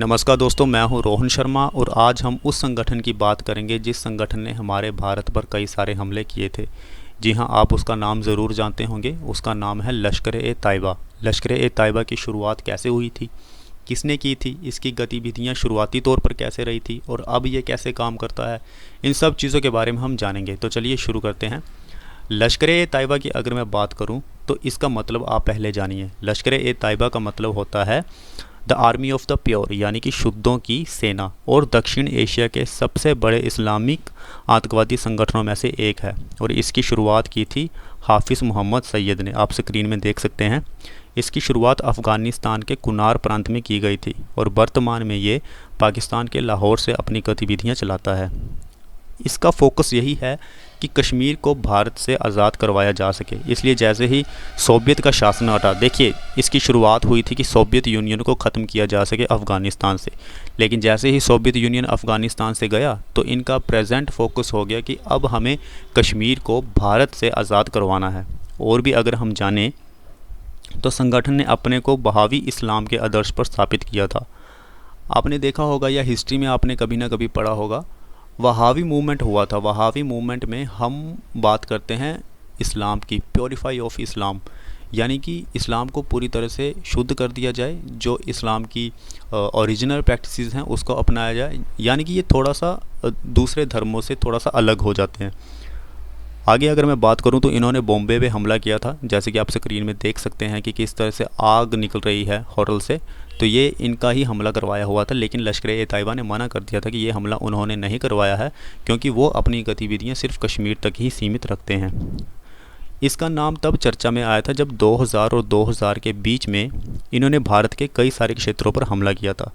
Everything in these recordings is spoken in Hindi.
नमस्कार दोस्तों, मैं हूं रोहन शर्मा और आज हम उस संगठन की बात करेंगे जिस संगठन ने हमारे भारत पर कई सारे हमले किए थे। जी हां, आप उसका नाम ज़रूर जानते होंगे। उसका नाम है लश्कर-ए-तैयबा। लश्कर-ए-तैयबा की शुरुआत कैसे हुई थी, किसने की थी, इसकी गतिविधियां शुरुआती तौर पर कैसे रही थी और अब ये कैसे काम करता है, इन सब चीज़ों के बारे में हम जानेंगे। तो चलिए शुरू करते हैं। लश्कर-ए-तैयबा की अगर मैं बात करूँ तो इसका मतलब आप पहले जानिए। लश्कर-ए-तैयबा का मतलब होता है the army of the pure, यानी कि शुद्धों की सेना, और दक्षिण एशिया के सबसे बड़े इस्लामिक आतंकवादी संगठनों में से एक है। और इसकी शुरुआत की थी हाफिज़ मोहम्मद सैयद ने। आप स्क्रीन में देख सकते हैं। इसकी शुरुआत अफ़गानिस्तान के कुनार प्रांत में की गई थी और वर्तमान में ये पाकिस्तान के लाहौर से अपनी गतिविधियां चलाता है। इसका फोकस यही है कि कश्मीर को भारत से आज़ाद करवाया जा सके। इसलिए जैसे ही सोवियत का शासन हटा, देखिए इसकी शुरुआत हुई थी कि सोवियत यूनियन को ख़त्म किया जा सके अफ़गानिस्तान से, लेकिन जैसे ही सोवियत यूनियन अफ़गानिस्तान से गया तो इनका प्रेजेंट फोकस हो गया कि अब हमें कश्मीर को भारत से आज़ाद करवाना है। और भी अगर हम जानें तो संगठन ने अपने को बहावी इस्लाम के आदर्श पर स्थापित किया था। आपने देखा होगा या हिस्ट्री में आपने कभी ना कभी पढ़ा होगा, वहावी मूवमेंट हुआ था। वहावी मूवमेंट में हम बात करते हैं इस्लाम की, प्योरीफाई ऑफ इस्लाम, यानी कि इस्लाम को पूरी तरह से शुद्ध कर दिया जाए। जो इस्लाम की ओरिजिनल प्रैक्टिसेस हैं उसको अपनाया जाए, यानी कि ये थोड़ा सा दूसरे धर्मों से थोड़ा सा अलग हो जाते हैं। आगे अगर मैं बात करूं तो इन्होंने बॉम्बे में हमला किया था, जैसे कि आप स्क्रीन में देख सकते हैं कि किस तरह से आग निकल रही है होटल से। तो ये इनका ही हमला करवाया हुआ था, लेकिन लश्कर-ए-तैयबा ने मना कर दिया था कि ये हमला उन्होंने नहीं करवाया है, क्योंकि वो अपनी गतिविधियां सिर्फ कश्मीर तक ही सीमित रखते हैं। इसका नाम तब चर्चा में आया था जब 2000 और 2000 के बीच में इन्होंने भारत के कई सारे क्षेत्रों पर हमला किया था।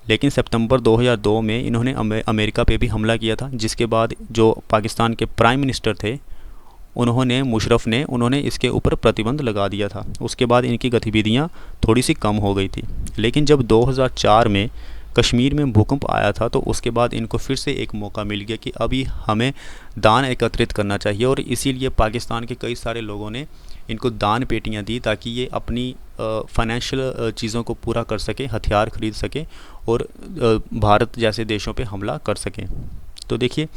लेकिन सितंबर 2002 में इन्होंने अमेरिका पे भी हमला किया था, जिसके बाद जो पाकिस्तान के प्राइम मिनिस्टर थे उन्होंने इसके ऊपर प्रतिबंध लगा दिया था। उसके बाद इनकी गतिविधियां थोड़ी सी कम हो गई थी। लेकिन जब 2004 में कश्मीर में भूकंप आया था तो उसके बाद इनको फिर से एक मौका मिल गया कि अभी हमें दान एकत्रित करना चाहिए, और इसीलिए पाकिस्तान के कई सारे लोगों ने इनको दान पेटियां दी ताकि ये अपनी फाइनेंशियल चीज़ों को पूरा कर सके, हथियार खरीद सके और भारत जैसे देशों पे हमला कर सकें। तो देखिए,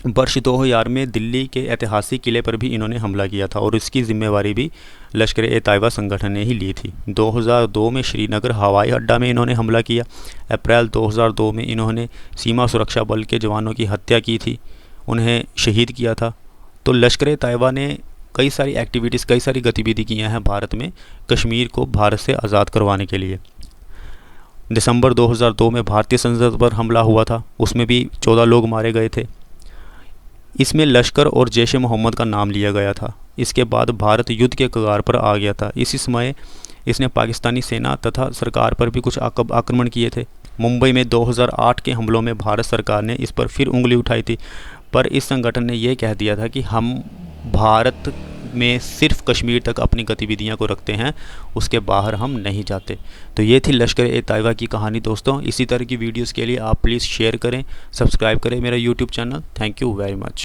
वर्ष 2000 में दिल्ली के ऐतिहासिक किले पर भी इन्होंने हमला किया था और इसकी जिम्मेवारी भी लश्कर-ए-तैयबा संगठन ने ही ली थी। 2002 में श्रीनगर हवाई अड्डा में इन्होंने हमला किया। अप्रैल 2002 में इन्होंने सीमा सुरक्षा बल के जवानों की हत्या की थी, उन्हें शहीद किया था। तो लश्कर-ए-तैयबा ने कई सारी एक्टिविटीज़, कई सारी गतिविधि किए हैं भारत में, कश्मीर को भारत से आज़ाद करवाने के लिए। दिसंबर 2002 में भारतीय संसद पर हमला हुआ था, उसमें भी 14 लोग मारे गए थे। इसमें लश्कर और जैश-ए-मोहम्मद का नाम लिया गया था। इसके बाद भारत युद्ध के कगार पर आ गया था। इसी समय इसने पाकिस्तानी सेना तथा सरकार पर भी कुछ आक्रमण किए थे। मुंबई में 2008 के हमलों में भारत सरकार ने इस पर फिर उंगली उठाई थी, पर इस संगठन ने यह कह दिया था कि हम भारत में सिर्फ कश्मीर तक अपनी गतिविधियां को रखते हैं, उसके बाहर हम नहीं जाते। तो ये थी लश्कर-ए-तैयबा की कहानी दोस्तों। इसी तरह की वीडियोस के लिए आप प्लीज़ शेयर करें, सब्सक्राइब करें मेरा YouTube channel. Thank you very much.